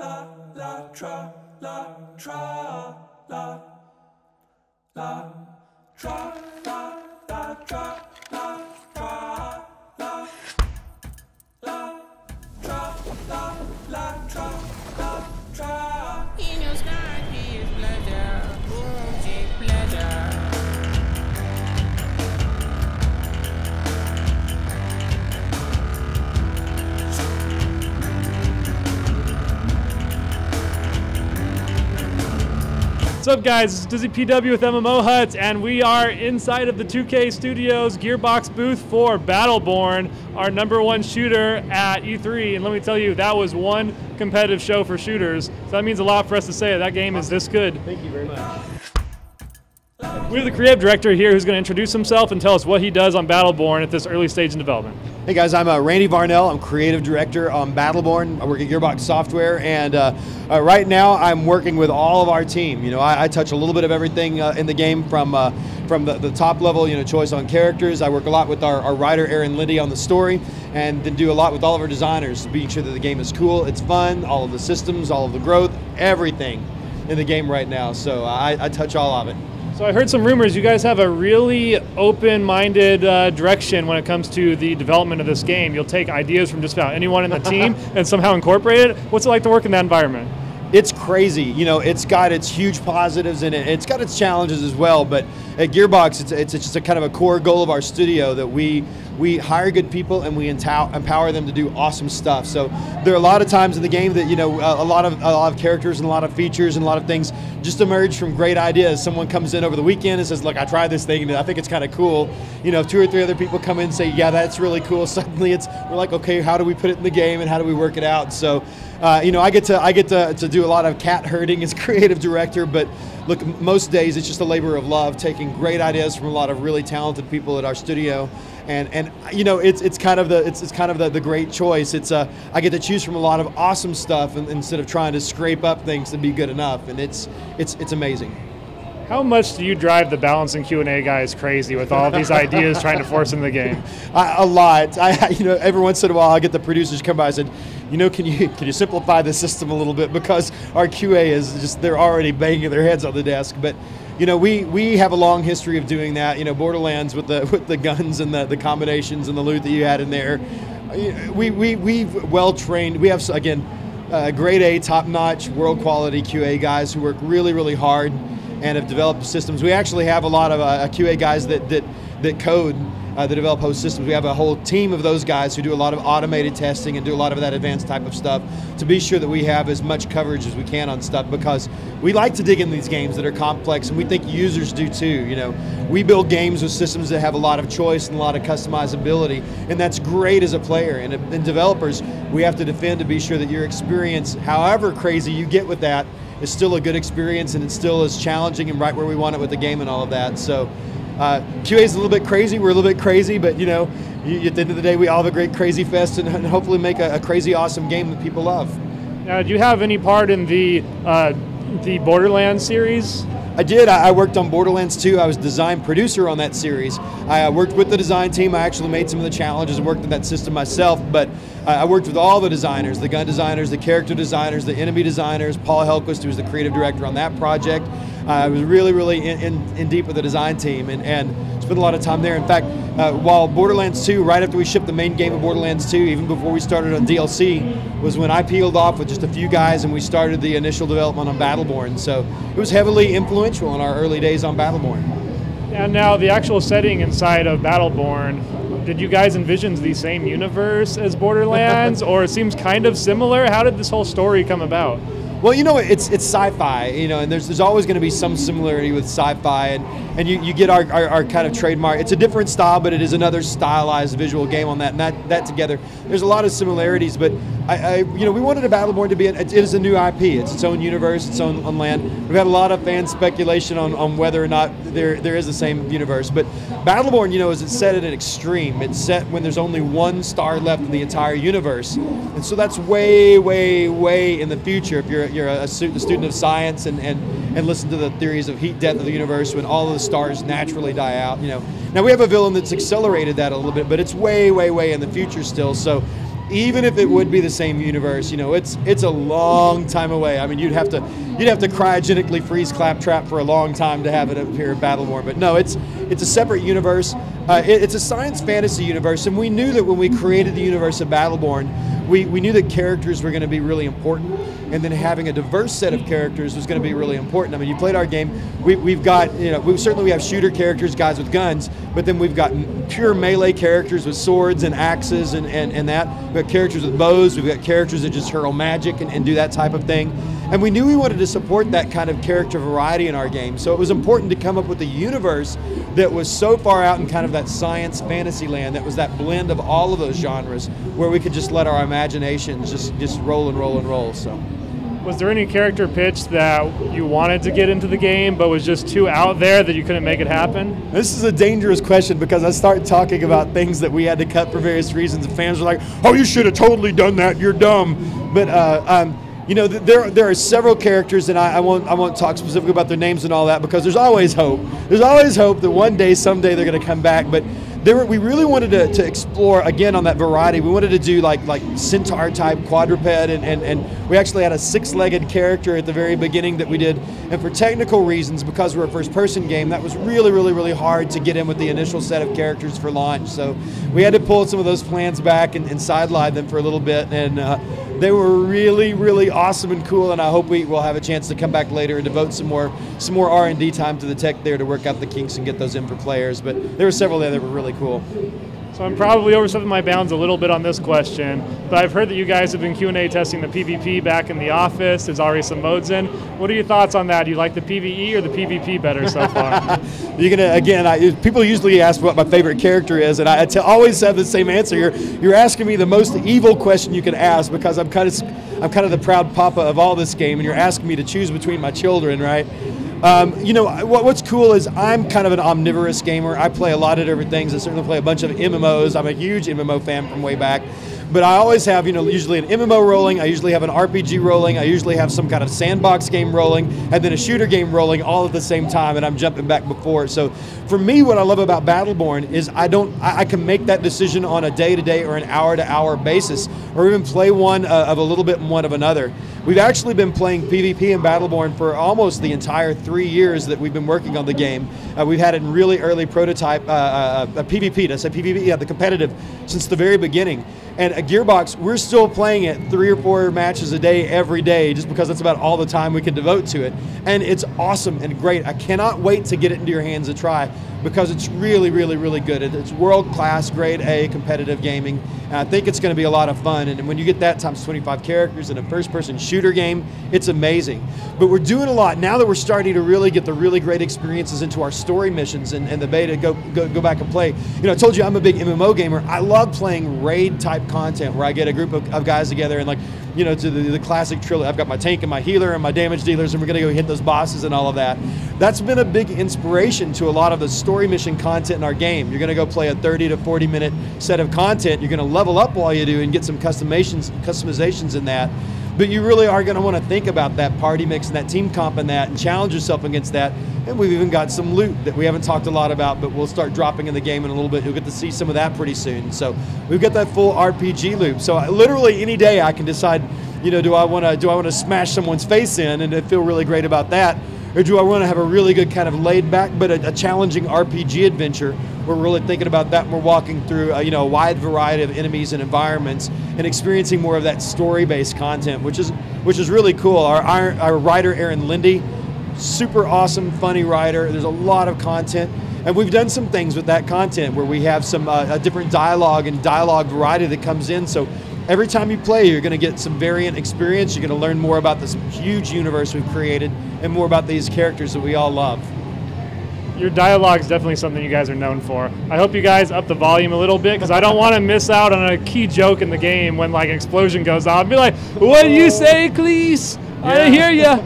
In your sky, peace, pleasure, boom, shake, pleasure. What's up, guys? It's DizzyPW with MMOHuts, and we are inside of the 2K Studios Gearbox booth for Battleborn, our #1 shooter at E3. And let me tell you, that was one competitive show for shooters. So that means a lot for us to say that game is this good. Thank you very much. We have the creative director here who's going to introduce himself and tell us what he does on Battleborn at this early stage in development. Hey guys, I'm Varnell. I'm creative director on Battleborn. I work at Gearbox Software, and right now I'm working with all of our team. You know, I touch a little bit of everything in the game from the top level, you know, choice on characters. I work a lot with our writer Aaron Lindy on the story, and then do a lot with all of our designers, being sure that the game is cool, it's fun, all of the systems, all of the growth, everything in the game right now. So I touch all of it. So I heard some rumors you guys have a really open-minded direction when it comes to the development of this game. You'll take ideas from just about anyone in the team and somehow incorporate it. What's it like to work in that environment? It's crazy. You know, it's got its huge positives and it's got its challenges as well. But at Gearbox, it's just a kind of a core goal of our studio that we hire good people and we empower them to do awesome stuff. So there are a lot of times in the game that, you know, a lot of characters and a lot of features and a lot of things just emerge from great ideas. Someone comes in over the weekend and says, look, I tried this thing and I think it's kind of cool. You know, if 2 or 3 other people come in and say, yeah, that's really cool. Suddenly we're like, okay, how do we put it in the game and how do we work it out? So, you know, I get to do a lot of cat herding as creative director, but look, most days it's just a labor of love, taking great ideas from a lot of really talented people at our studio, and you know, it's kind of the great choice. It's I get to choose from a lot of awesome stuff instead of trying to scrape up things to be good enough, and it's amazing. How much do you drive the balance and Q&A guys crazy with all of these ideas trying to force into the game? A lot. You know, every once in a while I get the producers come by and say, you know, can you simplify the system a little bit, because our QA is just, they're already banging their heads on the desk. But you know, we have a long history of doing that. You know, Borderlands with the guns and the combinations and the loot that you had in there. We've well trained. We have, again, grade A, top notch, world quality QA guys who work really, really hard and have developed systems. We actually have a lot of QA guys that code, that develop host systems. We have a whole team of those guys who do a lot of automated testing and do a lot of that advanced type of stuff to be sure that we have as much coverage as we can on stuff, because we like to dig in these games that are complex, and we think users do too. You know, we build games with systems that have a lot of choice and a lot of customizability, and that's great as a player. And developers, we have to defend to be sure that your experience, however crazy you get with that, is still a good experience and it's still as challenging and right where we want it with the game and all of that. So QA is a little bit crazy, we're a little bit crazy, but you know, at the end of the day we all have a great crazy fest and hopefully make a crazy awesome game that people love. Now, do you have any part in the Borderlands series? I did. I worked on Borderlands 2. I was design producer on that series. I worked with the design team. I actually made some of the challenges and worked on that system myself, but I worked with all the designers, the gun designers, the character designers, the enemy designers. Paul Helquist, who was the creative director on that project. I was really, really in deep with the design team and spent a lot of time there. In fact, while Borderlands 2, right after we shipped the main game of Borderlands 2, even before we started on DLC, was when I peeled off with just a few guys and we started the initial development on Battleborn. So it was heavily influential in our early days on Battleborn. And now the actual setting inside of Battleborn, did you guys envision the same universe as Borderlands, or it seems kind of similar? How did this whole story come about? Well, you know, it's sci-fi, you know, and there's always going to be some similarity with sci-fi, and you get our kind of trademark. It's a different style, but it is another stylized visual game on that, and that together, there's a lot of similarities, but you know, we wanted a Battleborn to be, it is a new IP, it's its own universe, its own land. We've had a lot of fan speculation on whether or not there is the same universe, but Battleborn, you know, is set at an extreme. It's set when there's only one star left in the entire universe, and so that's way, way, way in the future if you're a student of science and listen to the theories of heat death of the universe when all of the stars naturally die out. You know, now we have a villain that's accelerated that a little bit, but it's way, way, way in the future still. So even if it would be the same universe, you know, it's a long time away. I mean, you'd have to cryogenically freeze Claptrap for a long time to have it up here at Battleborn. But no, it's a separate universe. It's a science fantasy universe, and we knew that when we created the universe of Battleborn, we knew that characters were going to be really important, and then having a diverse set of characters was going to be really important. I mean, you played our game. We've got, you know, we have shooter characters, guys with guns, but then we've got pure melee characters with swords and axes and that. We've got characters with bows. We've got characters that just hurl magic and do that type of thing. And we knew we wanted to support that kind of character variety in our game. So it was important to come up with a universe that was so far out in kind of that science fantasy land, that was that blend of all of those genres, where we could just let our imaginations just roll and roll and roll. So, was there any character pitch that you wanted to get into the game but was just too out there that you couldn't make it happen? This is a dangerous question, because I start talking about things that we had to cut for various reasons, and fans are like, "Oh, you should have totally done that. You're dumb." But you know, there are several characters, and I won't talk specifically about their names and all that, because there's always hope. There's always hope that one day, someday, they're going to come back. But we really wanted to explore, again, on that variety. We wanted to do like centaur type quadruped, and we actually had a 6-legged character at the very beginning that we did. And for technical reasons, because we're a first-person game, that was really, really, really hard to get in with the initial set of characters for launch. So we had to pull some of those plans back and sideline them for a little bit. And they were really, really awesome and cool, and I hope we will have a chance to come back later and devote some more R&D time to the tech there to work out the kinks and get those in for players. But there were several there that were really cool. So I'm probably overstepping my bounds a little bit on this question, but I've heard that you guys have been Q&A testing the PvP back in the office. There's already some modes in. What are your thoughts on that? Do you like the PvE or the PvP better so far? People usually ask what my favorite character is, and I always have the same answer. You're asking me the most evil question you can ask, because I'm kind of the proud papa of all this game, and you're asking me to choose between my children, right? You know, what's cool is I'm kind of an omnivorous gamer. I play a lot of different things. I certainly play a bunch of MMOs. I'm a huge MMO fan from way back. But I always have, you know, usually an MMO rolling, I usually have an RPG rolling, I usually have some kind of sandbox game rolling, and then a shooter game rolling all at the same time, and I'm jumping back before. So for me, what I love about Battleborn is I can make that decision on a day-to-day or an hour-to-hour basis, or even play one of a little bit and one of another. We've actually been playing PvP in Battleborn for almost the entire 3 years that we've been working on the game. We've had it in really early prototype, PvP, did I say PvP? Yeah, the competitive, since the very beginning. And at Gearbox, we're still playing it 3 or 4 matches a day, every day, just because that's about all the time we can devote to it. And it's awesome and great. I cannot wait to get it into your hands and try, because it's really, really, really good. It's world-class, grade A competitive gaming. And I think it's going to be a lot of fun. And when you get that times 25 characters in a first-person shooter game, it's amazing. But we're doing a lot now that we're starting to really get the really great experiences into our story missions and the beta. Go back and play. You know, I told you I'm a big MMO gamer. I love playing raid-type content where I get a group of guys together and, like, you know, to the classic trilogy. I've got my tank and my healer and my damage dealers, and we're going to go hit those bosses and all of that. That's been a big inspiration to a lot of the story mission content in our game. You're going to go play a 30 to 40 minute set of content. You're going to level up while you do and get some customizations in that. But you really are going to want to think about that party mix and that team comp and that, and challenge yourself against that. And we've even got some loot that we haven't talked a lot about, but we'll start dropping in the game in a little bit. You'll get to see some of that pretty soon. So we've got that full RPG loop. So literally any day I can decide, you know, do I want to smash someone's face in and feel really great about that, or do I want to have a really good kind of laid back but a challenging RPG adventure? We're really thinking about that, and we're walking through you know, a wide variety of enemies and environments and experiencing more of that story-based content, which is really cool. Our writer Aaron Lindy, super awesome, funny writer. There's a lot of content, and we've done some things with that content where we have some a different dialogue and dialogue variety that comes in. So every time you play, you're going to get some variant experience. You're going to learn more about this huge universe we've created and more about these characters that we all love. Your dialogue is definitely something you guys are known for. I hope you guys up the volume a little bit, because I don't want to miss out on a key joke in the game when, like, an explosion goes off. Be like, what do you say, Cleese? Yeah. I hear ya.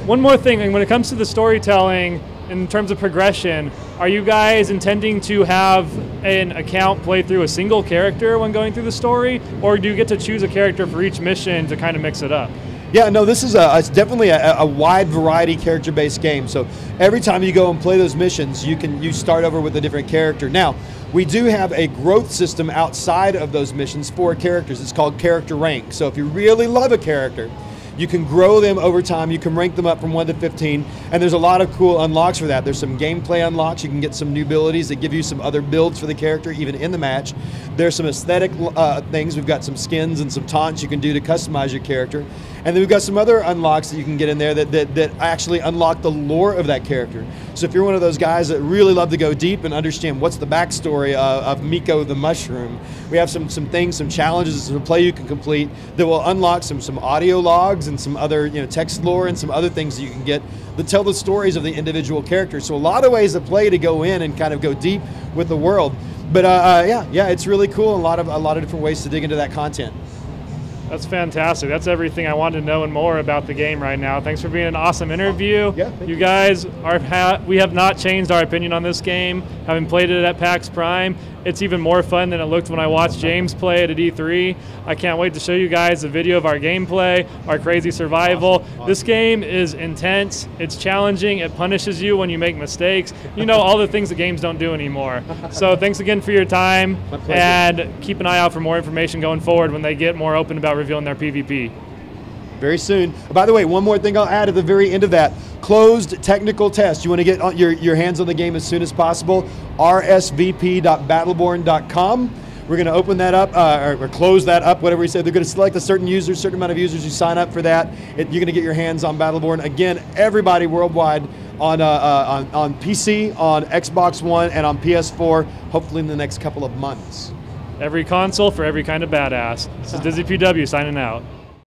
One more thing, and when it comes to the storytelling, in terms of progression, are you guys intending to have an account play through a single character when going through the story, or do you get to choose a character for each mission to kind of mix it up? Yeah, no, this is it's definitely a wide variety character-based game. So every time you go and play those missions, you start over with a different character. Now, We do have a growth system outside of those missions for characters. It's called character rank. So if you really love a character, you can grow them over time. You can rank them up from 1 to 15, and there's a lot of cool unlocks for that. There's some gameplay unlocks. You can get some new abilities that give you some other builds for the character, even in the match. There's some aesthetic things. We've got some skins and some taunts you can do to customize your character. And then we've got some other unlocks that you can get in there that actually unlock the lore of that character. So if you're one of those guys that really love to go deep and understand what's the backstory of Miko the Mushroom, we have some things, some challenges, some play you can complete that will unlock some audio logs and some other text lore and some other things that you can get that tell the stories of the individual characters. So a lot of ways to play to go in and kind of go deep with the world. But yeah, it's really cool. And a lot of different ways to dig into that content. That's fantastic. That's everything I wanted to know and more about the game right now. Thanks for being an awesome interview. Yeah, you guys we have not changed our opinion on this game. Having played it at PAX Prime, it's even more fun than it looked when I watched James play it at E3. I can't wait to show you guys a video of our gameplay, our crazy survival. Awesome. This game is intense, it's challenging, it punishes you when you make mistakes. You know, all the things that games don't do anymore. So thanks again for your time, and keep an eye out for more information going forward when they get more open about revealing their PvP. Very soon. By the way, one more thing I'll add at the very end of that. Closed technical test. You want to get your hands on the game as soon as possible. rsvp.battleborn.com. We're going to open that up, or close that up, whatever we say. They're going to select a certain amount of users who sign up for that. You're going to get your hands on Battleborn. Again, everybody worldwide on PC, on Xbox One, and on PS4, hopefully in the next couple of months. Every console for every kind of badass. This is DizzyPW signing out.